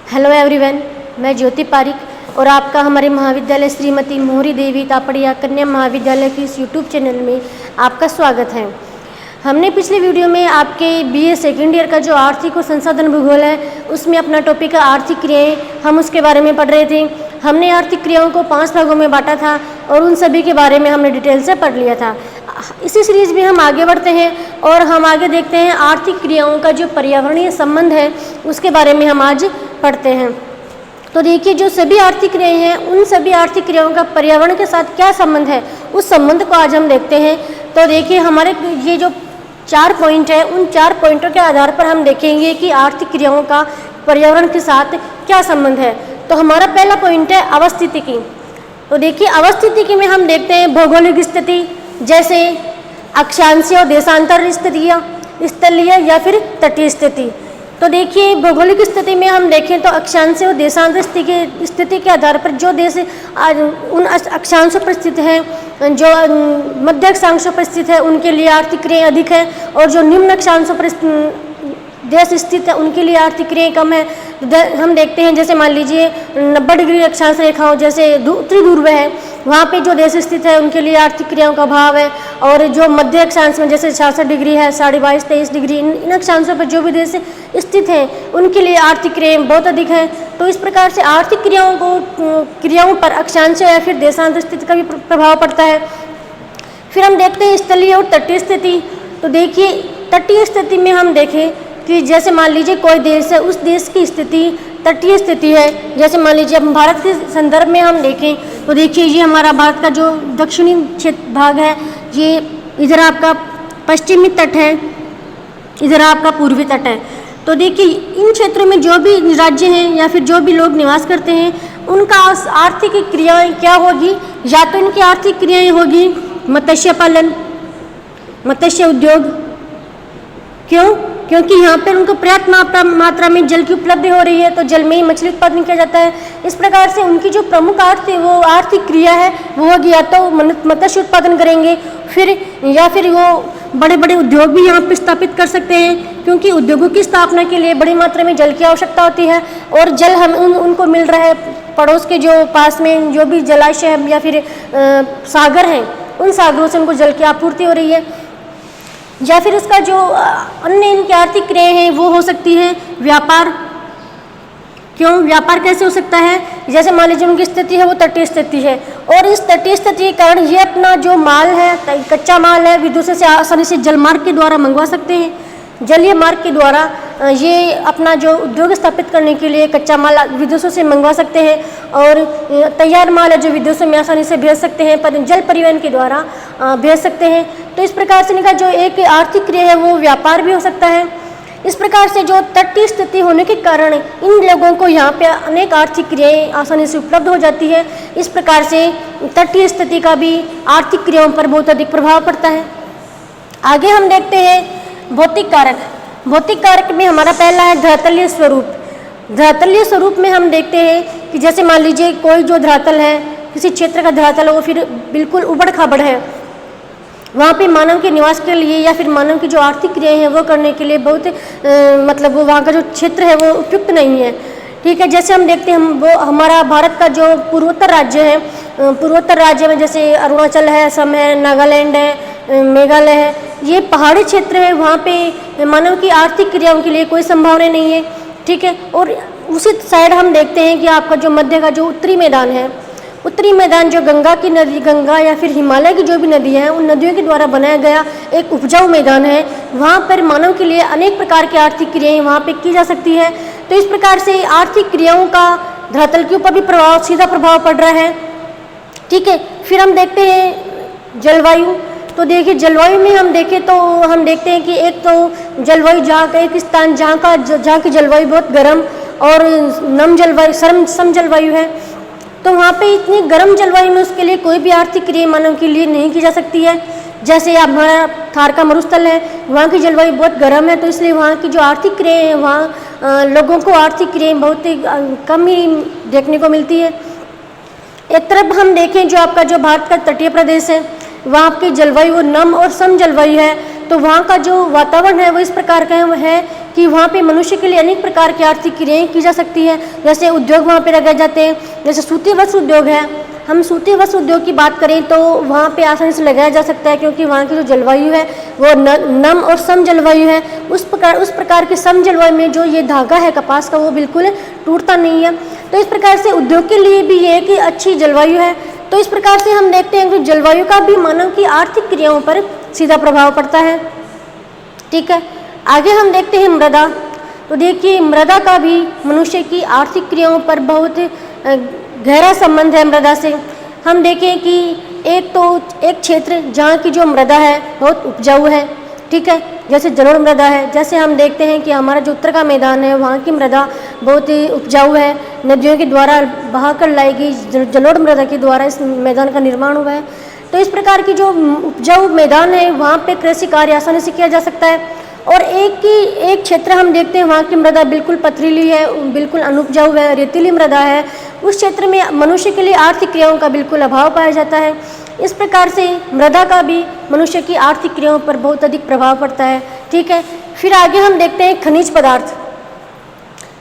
Hello everyone, मैं ज्योति पारिक और आपका हमारे महाविद्यालय श्रीमती मोहरी देवी तापड़िया कन्या महाविद्यालय की इस यूट्यूब चैनल में आपका स्वागत है। हमने पिछले वीडियो में आपके बीए सेकेंड ईयर का जो आर्थिक और संसाधन भूगोल है उसमें अपना टॉपिक है आर्थिक क्रियाएं, हम उसके बारे में पढ़ रहे थे। हमने आर्थिक क्रियाओं को 5 भागों में बांटा था और उन सभी के बारे में हमने डिटेल से पढ़ लिया था। इसी सीरीज में हम आगे बढ़ते हैं और हम आगे देखते हैं आर्थिक क्रियाओं का जो पर्यावरणीय संबंध है उसके बारे में हम आज पढ़ते हैं। तो देखिए, जो सभी आर्थिक क्रियाएं हैं उन सभी आर्थिक क्रियाओं का पर्यावरण के साथ क्या संबंध है, उस संबंध को आज हम देखते हैं। तो देखिए, हमारे ये जो 4 पॉइंट है उन 4 पॉइंटों के आधार पर हम देखेंगे कि आर्थिक क्रियाओं का पर्यावरण के साथ क्या संबंध है। तो हमारा पहला पॉइंट है अवस्थितिकी। तो देखिए, अवस्थितिकी में हम देखते हैं भौगोलिक स्थिति, जैसे अक्षांशीय और देशांतर स्थितियाँ, स्थलीय या फिर तटीय स्थिति। तो देखिए, भौगोलिक स्थिति में हम देखें तो अक्षांशीय और देशांतर स्थिति के आधार पर जो देश उन अक्षांशों पर स्थित हैं, जो मध्य अक्षांशों पर स्थित है उनके लिए आर्थिक क्रियाएं अधिक है, और जो निम्न अक्षांशों पर देश स्थित है उनके लिए आर्थिक क्रियाएं कम है। हम देखते हैं, जैसे मान लीजिए 90 डिग्री अक्षांश रेखाओं जैसे उत्तरी ध्रुव है, वहाँ पे जो देश स्थित है उनके लिए आर्थिक क्रियाओं का अभाव है। और जो मध्य अक्षांश में जैसे 66 डिग्री है, 22.5-23 डिग्री, इन अक्षांशों पर जो भी देश स्थित हैं उनके लिए आर्थिक क्रियाएं बहुत अधिक हैं। तो इस प्रकार से आर्थिक क्रियाओं पर अक्षांश या फिर देशांतर स्थिति का भी प्रभाव पड़ता है। फिर हम देखते हैं स्थलीय और तटीय स्थिति। तो देखिए, तटीय स्थिति में हम देखें कि जैसे मान लीजिए कोई देश है, उस देश की स्थिति तटीय स्थिति है। जैसे मान लीजिए अब भारत के संदर्भ में हम देखें तो देखिए, ये हमारा भारत का जो दक्षिणी क्षेत्र भाग है, ये इधर आपका पश्चिमी तट है, इधर आपका पूर्वी तट है। तो देखिए, इन क्षेत्रों में जो भी राज्य हैं या फिर जो भी लोग निवास करते हैं उनका आर्थिक क्रियाएं क्या होगी, या तो इनकी आर्थिक क्रियाएं होगी मत्स्य पालन, मत्स्य उद्योग। क्यों? क्योंकि यहाँ पर उनको पर्याप्त मात्रा में जल की उपलब्धि हो रही है, तो जल में ही मछली उत्पादन किया जाता है। इस प्रकार से उनकी जो प्रमुख आर्थिक क्रिया है वो होगी या तो मत्स्य उत्पादन करेंगे, या फिर वो बड़े बड़े उद्योग भी यहाँ पर स्थापित कर सकते हैं, क्योंकि उद्योगों की स्थापना के लिए बड़ी मात्रा में जल की आवश्यकता होती है। और जल उनको मिल रहा है पड़ोस के जो पास में जो भी जलाशय या फिर सागर हैं, उन सागरों से उनको जल की आपूर्ति हो रही है। या फिर उसका जो अन्य इनकी आर्थिक क्रियाएं हैं वो हो सकती है व्यापार। क्यों? व्यापार कैसे हो सकता है? जैसे मान लीजिए उनकी स्थिति है वो तटीय स्थिति है, और इस तटीय स्थिति के कारण ये अपना जो माल है, कच्चा माल है, विदेशों से आसानी से जलमार्ग के द्वारा मंगवा सकते हैं। जलीय मार्ग के द्वारा ये अपना जो उद्योग स्थापित करने के लिए कच्चा माल विदेशों से मंगवा सकते हैं, और तैयार माल है जो विदेशों में आसानी से भेज सकते हैं, पर जल परिवहन के द्वारा भेज सकते हैं। तो इस प्रकार से इनका जो एक आर्थिक क्रिया है वो व्यापार भी हो सकता है। इस प्रकार से जो तटीय स्थिति होने के कारण इन लोगों को यहाँ पे अनेक आर्थिक क्रियाएं आसानी से उपलब्ध हो जाती है। इस प्रकार से तटीय स्थिति का भी आर्थिक क्रियाओं पर बहुत अधिक प्रभाव पड़ता है। आगे हम देखते हैं भौतिक कारक। भौतिक कारक में हमारा पहला है धरातलीय स्वरूप। धरातलीय स्वरूप में हम देखते हैं कि जैसे मान लीजिए कोई जो धरातल है, किसी क्षेत्र का धरातल वो फिर बिल्कुल उबड़ खाबड़ है, वहाँ पे मानव के निवास के लिए या फिर मानव की जो आर्थिक क्रियाएं हैं वो करने के लिए बहुत मतलब वो वहाँ का जो क्षेत्र है वो उपयुक्त नहीं है। ठीक है, जैसे हम देखते हैं वो हमारा भारत का जो पूर्वोत्तर राज्य है, पूर्वोत्तर राज्य में जैसे अरुणाचल है, असम है, नागालैंड है, मेघालय है, ये पहाड़ी क्षेत्र है, वहाँ पे मानव की आर्थिक क्रियाओं के लिए कोई संभावना नहीं है। ठीक है, और उसी साइड हम देखते हैं कि आपका जो मध्य का जो उत्तरी मैदान है, उत्तरी मैदान जो गंगा की नदी, गंगा या फिर हिमालय की जो भी नदी है उन नदियों के द्वारा बनाया गया एक उपजाऊ मैदान है। वहाँ पर मानव के लिए अनेक प्रकार की आर्थिक क्रियाएं वहाँ पे की जा सकती है। तो इस प्रकार से आर्थिक क्रियाओं का धरातल के ऊपर भी सीधा प्रभाव पड़ रहा है। ठीक है, फिर हम देखते हैं जलवायु। तो देखिए, जलवायु में हम देखें तो हम देखते हैं कि एक तो जलवायु जहाँ का एक स्थान जहाँ की जलवायु बहुत गर्म और नम जलवायु सम जलवायु है, तो वहाँ पे इतनी गर्म जलवायु में उसके लिए कोई भी आर्थिक क्रिया मानव के लिए नहीं की जा सकती है। जैसे हमारा थार का मरुस्थल है, वहाँ की जलवायु बहुत गर्म है, तो इसलिए वहाँ की जो आर्थिक क्रियाएं हैं वहाँ लोगों को आर्थिक क्रियाएं बहुत ही कम ही देखने को मिलती है। एक तरफ हम देखें जो आपका जो भारत का तटीय प्रदेश है, वहाँ की जलवायु नम और सम जलवायु है, तो वहाँ का जो वातावरण है वो इस प्रकार का है कि वहाँ पे मनुष्य के लिए अनेक प्रकार की आर्थिक क्रियाएँ की जा सकती है। जैसे उद्योग वहाँ पे लगाए जाते हैं, जैसे सूती वस्त्र उद्योग है। हम सूती वस्त्र उद्योग की बात करें तो वहाँ पे आसानी से लगाया जा सकता है, क्योंकि वहाँ की जो जलवायु है वो नम और सम जलवायु है। उस प्रकार के सम जलवायु में जो ये धागा है कपास का वो बिल्कुल टूटता नहीं है। तो इस प्रकार से उद्योग के लिए भी ये है कि अच्छी जलवायु है। तो इस प्रकार से हम देखते हैं कि जलवायु का भी मानव की आर्थिक क्रियाओं पर सीधा प्रभाव पड़ता है। ठीक है, आगे हम देखते हैं मृदा। तो देखिए मृदा का भी मनुष्य की आर्थिक क्रियाओं पर बहुत गहरा संबंध है मृदा से। हम देखें कि एक क्षेत्र जहाँ की जो मृदा है बहुत उपजाऊ है। ठीक है, जैसे जलोढ़ मृदा है। जैसे हम देखते हैं कि हमारा जो उत्तर का मैदान है वहाँ की मृदा बहुत ही उपजाऊ है, नदियों के द्वारा बहाकर लाई गई जलोढ़ मृदा के द्वारा इस मैदान का निर्माण हुआ है। तो इस प्रकार की जो उपजाऊ मैदान है वहाँ पे कृषि कार्य आसानी से किया जा सकता है। और एक क्षेत्र हम देखते हैं वहाँ की मृदा बिल्कुल पथरीली है, बिल्कुल अनुपजाऊ है, रेतीली मृदा है। उस क्षेत्र में मनुष्य के लिए आर्थिक क्रियाओं का बिल्कुल अभाव पाया जाता है। इस प्रकार से मृदा का भी मनुष्य की आर्थिक क्रियाओं पर बहुत अधिक प्रभाव पड़ता है। ठीक है, फिर आगे हम देखते हैं खनिज पदार्थ।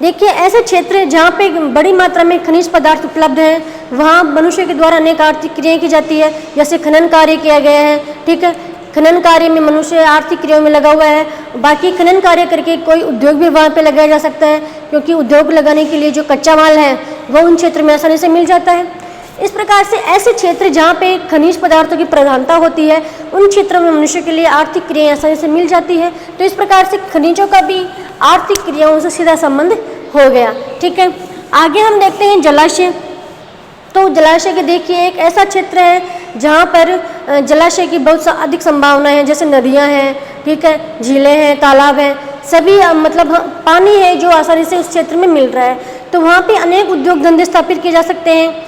देखिए ऐसे क्षेत्र जहाँ पे बड़ी मात्रा में खनिज पदार्थ उपलब्ध हैं वहाँ मनुष्य के द्वारा अनेक आर्थिक क्रियाएँ की जाती है। जैसे खनन कार्य किया गया है। ठीक है, खनन कार्य में मनुष्य आर्थिक क्रियाओं में लगा हुआ है। बाकी खनन कार्य करके कोई उद्योग भी वहाँ पे लगाया जा सकता है, क्योंकि उद्योग लगाने के लिए जो कच्चा माल है वो उन क्षेत्र में आसानी से मिल जाता है। इस प्रकार से ऐसे क्षेत्र जहाँ पे खनिज पदार्थों की प्रधानता होती है उन क्षेत्रों में मनुष्य के लिए आर्थिक क्रियाएँ आसानी से मिल जाती है। तो इस प्रकार से खनिजों का भी आर्थिक क्रियाओं से सीधा संबंध हो गया। ठीक है, आगे हम देखते हैं जलाशय। तो जलाशय के देखिए एक ऐसा क्षेत्र है जहाँ पर जलाशय की बहुत अधिक संभावना है। जैसे नदियाँ हैं, ठीक है, झीलें हैं, तालाब हैं, सभी मतलब पानी है जो आसानी से उस क्षेत्र में मिल रहा है। तो वहाँ पे अनेक उद्योग धंधे स्थापित किए जा सकते हैं।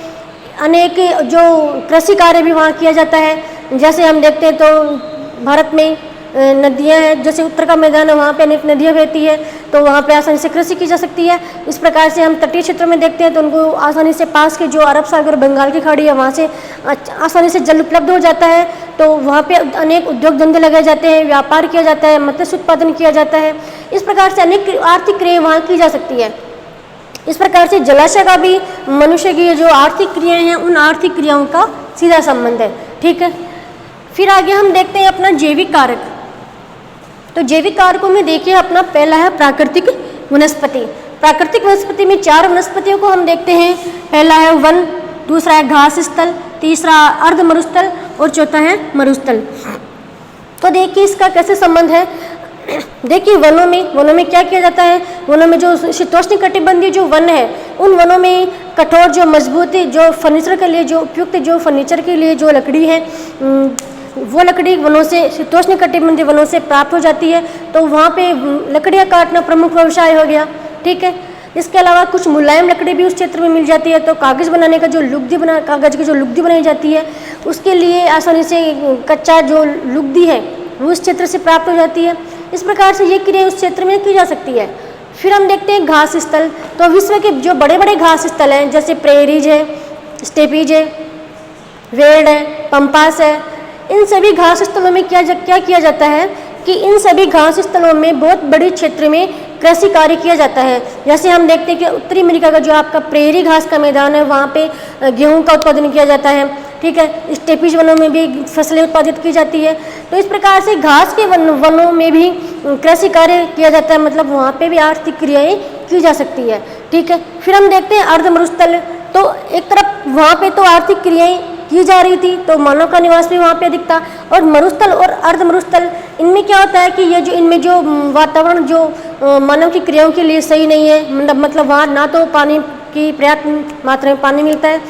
अनेक जो कृषि कार्य भी वहाँ किया जाता है। जैसे हम देखते हैं तो भारत में नदियाँ हैं, जैसे उत्तर का मैदान है वहाँ पे अनेक नदियाँ बहती है, तो वहाँ पे आसानी से कृषि की जा सकती है। इस प्रकार से हम तटीय क्षेत्रों में देखते हैं तो उनको आसानी से पास के जो अरब सागर बंगाल की खाड़ी है वहाँ से आसानी से जल उपलब्ध हो जाता है। तो वहाँ पे अनेक उद्योग धंधे लगाए जाते हैं, व्यापार किया जाता है, मत्स्य उत्पादन किया जाता है। इस प्रकार से अनेक आर्थिक क्रियाएँ वहाँ की जा सकती है। इस प्रकार से जलाशय का भी मनुष्य की जो आर्थिक क्रियाएँ हैं उन आर्थिक क्रियाओं का सीधा संबंध है। ठीक है, फिर आगे हम देखते हैं अपना जैविक कारक। तो जैविक कारकों में देखिए अपना पहला है प्राकृतिक वनस्पति। प्राकृतिक वनस्पति में 4 वनस्पतियों को हम देखते हैं। पहला है वन, दूसरा है घास स्थल, तीसरा अर्ध मरुस्थल और चौथा है मरुस्थल। तो देखिए इसका कैसे संबंध है। देखिए वनों में क्या किया जाता है। वनों में जो शीतोष्णकटिबंधीय जो वन है उन वनों में कठोर जो मजबूत जो फर्नीचर के लिए जो उपयुक्त जो फर्नीचर के लिए जो लकड़ी है वो लकड़ी वनों से शीतोष्णकटिबंधीय वनों से प्राप्त हो जाती है। तो वहाँ पे लकड़ियाँ काटना प्रमुख व्यवसाय हो गया। ठीक है, इसके अलावा कुछ मुलायम लकड़ी भी उस क्षेत्र में मिल जाती है। तो कागज़ बनाने का जो कागज़ की जो लुगदी बनाई जाती है उसके लिए आसानी से कच्चा जो लुगदी है वो उस क्षेत्र से प्राप्त हो जाती है। इस प्रकार से ये क्रिया उस क्षेत्र में की जा सकती है। फिर हम देखते हैं घास स्थल। तो विश्व के जो बड़े बड़े घास स्थल हैं जैसे प्रेरीज है, स्टेपीज है, वेल्ड है, पंपास है, इन सभी घास स्थलों में क्या किया जाता है कि इन सभी घास स्थलों में बहुत बड़ी क्षेत्र में कृषि कार्य किया जाता है। जैसे हम देखते हैं कि उत्तरी अमेरिका का जो आपका प्रेरी घास का मैदान है वहाँ पे गेहूं का उत्पादन किया जाता है। ठीक है, स्टेपीज वनों में भी फसलें उत्पादित की जाती है। तो इस प्रकार से घास के वनों में भी कृषि कार्य किया जाता है, मतलब वहाँ पे भी आर्थिक क्रियाएँ की जा सकती है। ठीक है, फिर हम देखते हैं अर्ध मरुस्थल। तो एक तरफ वहाँ पे तो आर्थिक क्रियाएँ की जा रही थी तो मानव का निवास भी वहाँ पे अधिक था। और मरुस्थल और अर्ध मरुस्थल इनमें क्या होता है कि ये जो इनमें जो वातावरण जो मानव की क्रियाओं के लिए सही नहीं है, मतलब वहाँ ना तो पानी की पर्याप्त मात्रा में पानी मिलता है,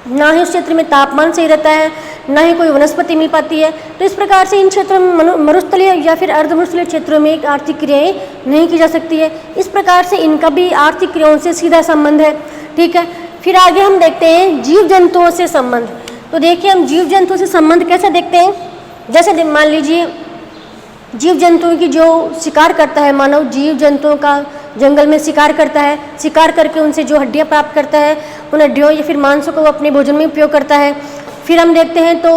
ना ही उस क्षेत्र में तापमान सही रहता है, ना ही कोई वनस्पति मिल पाती है। तो इस प्रकार से इन क्षेत्रों में मरुस्थलीय या फिर अर्ध मरुस्थलीय क्षेत्रों में आर्थिक क्रियाएँ नहीं की जा सकती है। इस प्रकार से इनका भी आर्थिक क्रियाओं से सीधा संबंध है। ठीक है, फिर आगे हम देखते हैं जीव जंतुओं से संबंध। तो देखिए हम जीव जंतुओं से संबंध कैसे देखते हैं। जैसे मान लीजिए जीव जंतुओं की जो शिकार करता है मानव, जीव जंतुओं का जंगल में शिकार करता है, शिकार करके उनसे जो हड्डियाँ प्राप्त करता है उन हड्डियों या फिर मांसों को वो अपने भोजन में उपयोग करता है। फिर हम देखते हैं तो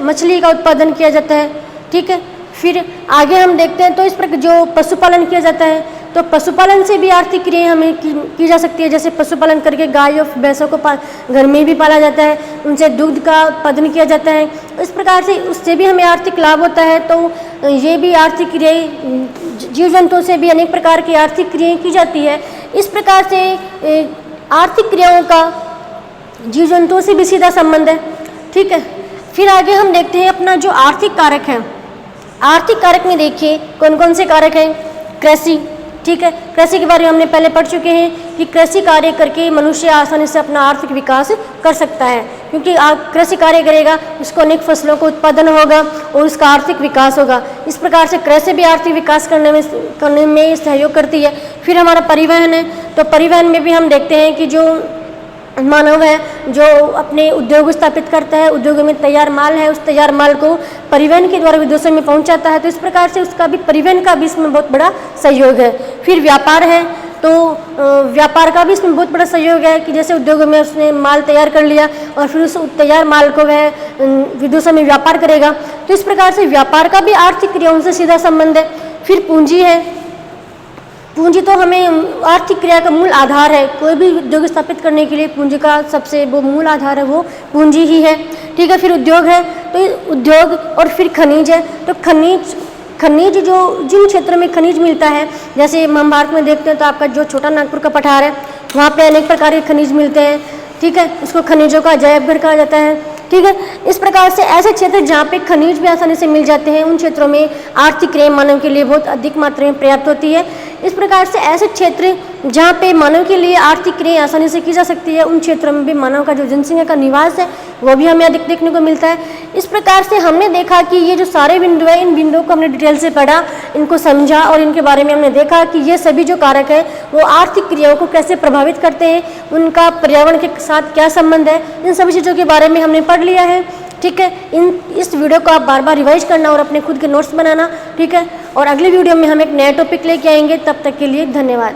मछली का उत्पादन किया जाता है। ठीक है, फिर आगे हम देखते हैं तो इस प्रकार जो पशुपालन किया जाता है, तो पशुपालन से भी आर्थिक क्रियाएं हमें की जा सकती है। जैसे पशुपालन करके गाय और भैंसों को घर में भी पाला जाता है, उनसे दूध का उत्पादन किया जाता है। इस प्रकार से उससे भी हमें आर्थिक लाभ होता है। तो ये भी आर्थिक क्रियाएं, जीव जंतुओं से भी अनेक प्रकार की आर्थिक क्रियाएं की जाती है। इस प्रकार से आर्थिक क्रियाओं का जीव जंतुओं से भी सीधा संबंध है। ठीक है, फिर आगे हम देखते हैं अपना जो आर्थिक कारक है। आर्थिक कारक में देखिए कौन कौन से कारक हैं। कृषि, ठीक है, कृषि के बारे में हमने पहले पढ़ चुके हैं कि कृषि कार्य करके मनुष्य आसानी से अपना आर्थिक विकास कर सकता है, क्योंकि कृषि कार्य करेगा उसको अनेक फसलों को उत्पादन होगा और उसका आर्थिक विकास होगा। इस प्रकार से कृषि भी आर्थिक विकास करने में सहयोग करती है। फिर हमारा परिवहन है, तो परिवहन में भी हम देखते हैं कि जो मानव है जो अपने उद्योग स्थापित करता है, उद्योगों में तैयार माल है, उस तैयार माल को परिवहन के द्वारा विदेशों में पहुंचाता है। तो इस प्रकार से उसका भी परिवहन का भी इसमें बहुत बड़ा सहयोग है। फिर व्यापार है, तो व्यापार का भी इसमें बहुत बड़ा सहयोग है कि जैसे उद्योगों में उसने माल तैयार कर लिया और फिर उस तैयार माल को वह विदेशों में व्यापार करेगा। तो इस प्रकार से व्यापार का भी आर्थिक क्रियाओं से सीधा संबंध है। फिर पूंजी है, पूंजी तो हमें आर्थिक क्रिया का मूल आधार है। कोई भी उद्योग स्थापित करने के लिए पूंजी का सबसे वो मूल आधार है, वो पूंजी ही है। ठीक है, फिर उद्योग है, तो उद्योग और फिर खनिज है। तो खनिज जो जिन क्षेत्रों में खनिज मिलता है, जैसे हम भारत में देखते हैं तो आपका जो छोटा नागपुर का पठार है, वहाँ पे अनेक प्रकार के खनिज मिलते हैं। ठीक है, उसको खनिजों का अजायब घर कहा जाता है। ठीक है, इस प्रकार से ऐसे क्षेत्र जहाँ पे खनिज भी आसानी से मिल जाते हैं, उन क्षेत्रों में आर्थिक क्रियाएं मानव के लिए बहुत अधिक मात्रा में पर्याप्त होती है। इस प्रकार से ऐसे क्षेत्र जहाँ पे मानव के लिए आर्थिक क्रियाएं आसानी से की जा सकती है, उन क्षेत्रों में भी मानव का जो जनसंख्या का निवास है वो भी हमें अधिक देखने को मिलता है। इस प्रकार से हमने देखा कि ये जो सारे बिंदु है, इन बिंदुओं को हमने डिटेल से पढ़ा, इनको समझा और इनके बारे में हमने देखा कि ये सभी जो कारक है वो आर्थिक क्रियाओं को कैसे प्रभावित करते हैं, उनका पर्यावरण के साथ क्या संबंध है, इन सभी चीज़ों के बारे में हमने पढ़ लिया है। ठीक है, इस वीडियो को आप बार बार रिवाइज करना और अपने खुद के नोट्स बनाना। ठीक है, और अगले वीडियो में हम एक नया टॉपिक लेके आएंगे। तब तक के लिए धन्यवाद।